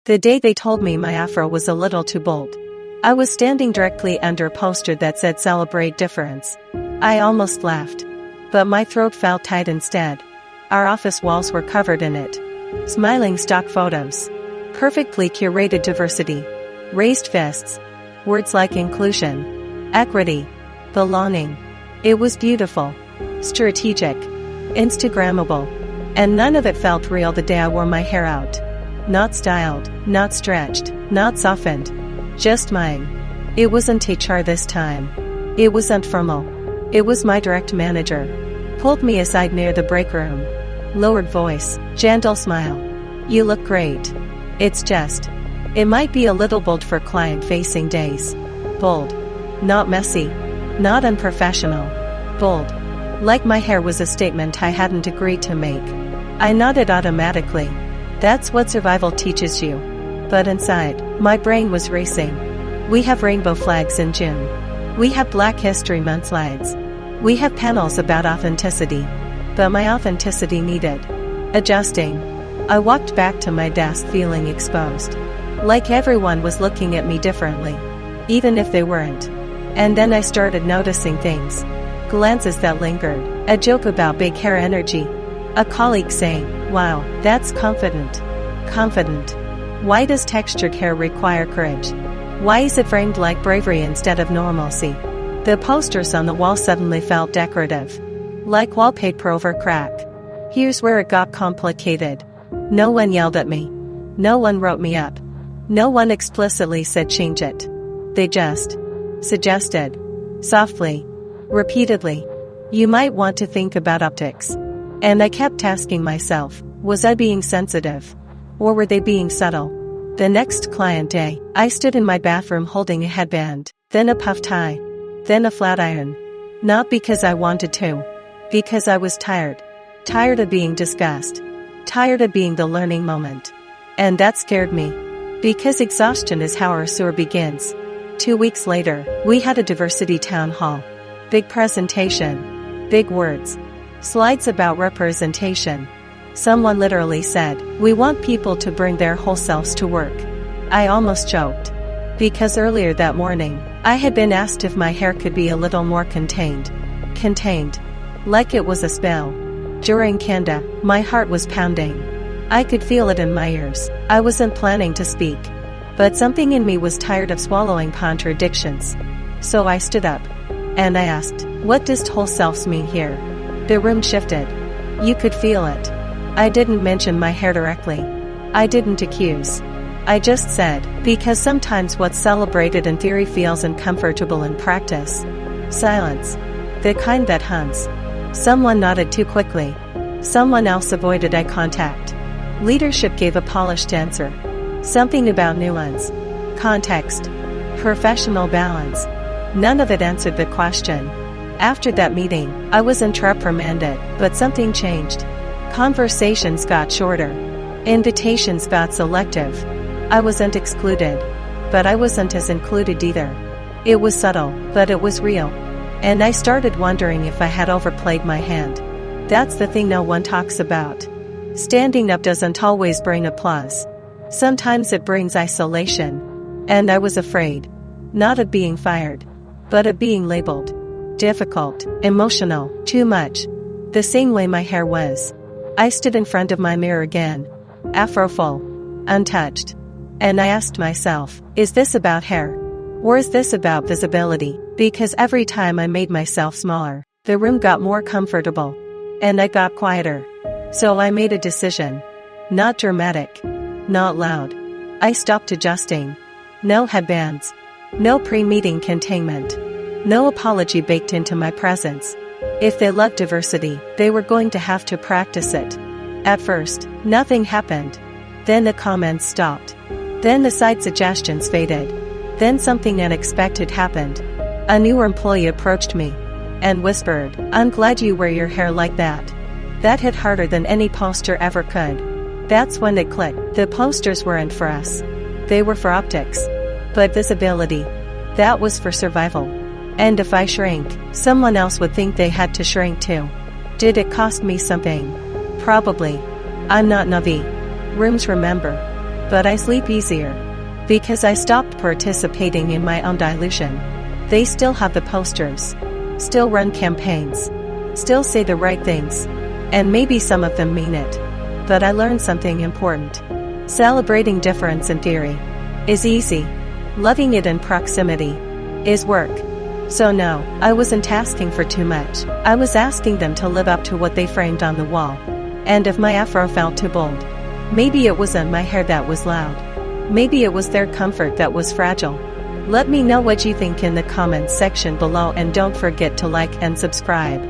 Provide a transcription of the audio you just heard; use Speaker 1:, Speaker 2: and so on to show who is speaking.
Speaker 1: The day they told me my afro was a little too bold. I was standing directly under a poster that said "Celebrate Difference." I almost laughed. But my throat felt tight instead. Our office walls were covered in it. Smiling stock photos. Perfectly curated diversity. Raised fists. Words like inclusion, equity, belonging. It was beautiful. Strategic. Instagrammable. And none of it felt real the day I wore my hair out. Not styled, not stretched, not softened. Just mine. It wasn't HR this time. It wasn't formal. It was my direct manager. Pulled me aside near the break room. Lowered voice, gentle smile. "You look great. It's just. It might be a little bold for client-facing days." Bold. Not messy. Not unprofessional. Bold. Like my hair was a statement I hadn't agreed to make. I nodded automatically. That's what survival teaches you. But inside, my brain was racing. We have rainbow flags in June. We have Black History Month slides. We have panels about authenticity. But my authenticity needed adjusting. I walked back to my desk feeling exposed. Like everyone was looking at me differently. Even if they weren't. And then I started noticing things. Glances that lingered. A joke about big hair energy. A colleague saying, "Wow, that's confident." Confident. Why does textured hair require courage? Why is it framed like bravery instead of normalcy? The posters on the wall suddenly felt decorative. Like wallpaper over crack. Here's where it got complicated. No one yelled at me. No one wrote me up. No one explicitly said change it. They just suggested. Softly. Repeatedly. You might want to think about optics. And I kept asking myself, was I being sensitive? Or were they being subtle? The next client day, I stood in my bathroom holding a headband, then a puff tie, then a flat iron. Not because I wanted to. Because I was tired. Tired of being discussed. Tired of being the learning moment. And that scared me. Because exhaustion is how our sewer begins. 2 weeks later, we had a diversity town hall. Big presentation. Big words. Slides about representation. Someone literally said, "We want people to bring their whole selves to work." I almost choked. Because earlier that morning, I had been asked if my hair could be a little more contained. Contained. Like it was a spell. During Kanda, my heart was pounding. I could feel it in my ears. I wasn't planning to speak. But something in me was tired of swallowing contradictions. So I stood up. And I asked, "What does whole selves mean here?" The room shifted. You could feel it. I didn't mention my hair directly. I didn't accuse. I just said, because sometimes what's celebrated in theory feels uncomfortable in practice. Silence. The kind that hunts. Someone nodded too quickly. Someone else avoided eye contact. Leadership gave a polished answer. Something about nuance. Context. Professional balance. None of it answered the question. After that meeting, I wasn't reprimanded, but something changed. Conversations got shorter. Invitations got selective. I wasn't excluded. But I wasn't as included either. It was subtle, but it was real. And I started wondering if I had overplayed my hand. That's the thing no one talks about. Standing up doesn't always bring applause. Sometimes it brings isolation. And I was afraid. Not of being fired. But of being labeled. Difficult, emotional, too much. The same way my hair was. I stood in front of my mirror again. Afro full. Untouched. And I asked myself, is this about hair? Or is this about visibility? Because every time I made myself smaller, the room got more comfortable. And I got quieter. So I made a decision. Not dramatic. Not loud. I stopped adjusting. No headbands. No pre-meeting containment. No apology baked into my presence. If they loved diversity, they were going to have to practice it. At first, nothing happened. Then the comments stopped. Then the side suggestions faded. Then something unexpected happened. A newer employee approached me and whispered, "I'm glad you wear your hair like that." That hit harder than any poster ever could. That's when it clicked. The posters weren't for us. They were for optics. But visibility. That was for survival. And if I shrank, someone else would think they had to shrink too. Did it cost me something? Probably. I'm not Navi. Rooms remember. But I sleep easier. Because I stopped participating in my own delusion. They still have the posters. Still run campaigns. Still say the right things. And maybe some of them mean it. But I learned something important. Celebrating difference in theory is easy. Loving it in proximity is work. So no, I wasn't asking for too much. I was asking them to live up to what they framed on the wall. And if my afro felt too bold, maybe it wasn't my hair that was loud. Maybe it was their comfort that was fragile. Let me know what you think in the comments section below, and don't forget to like and subscribe.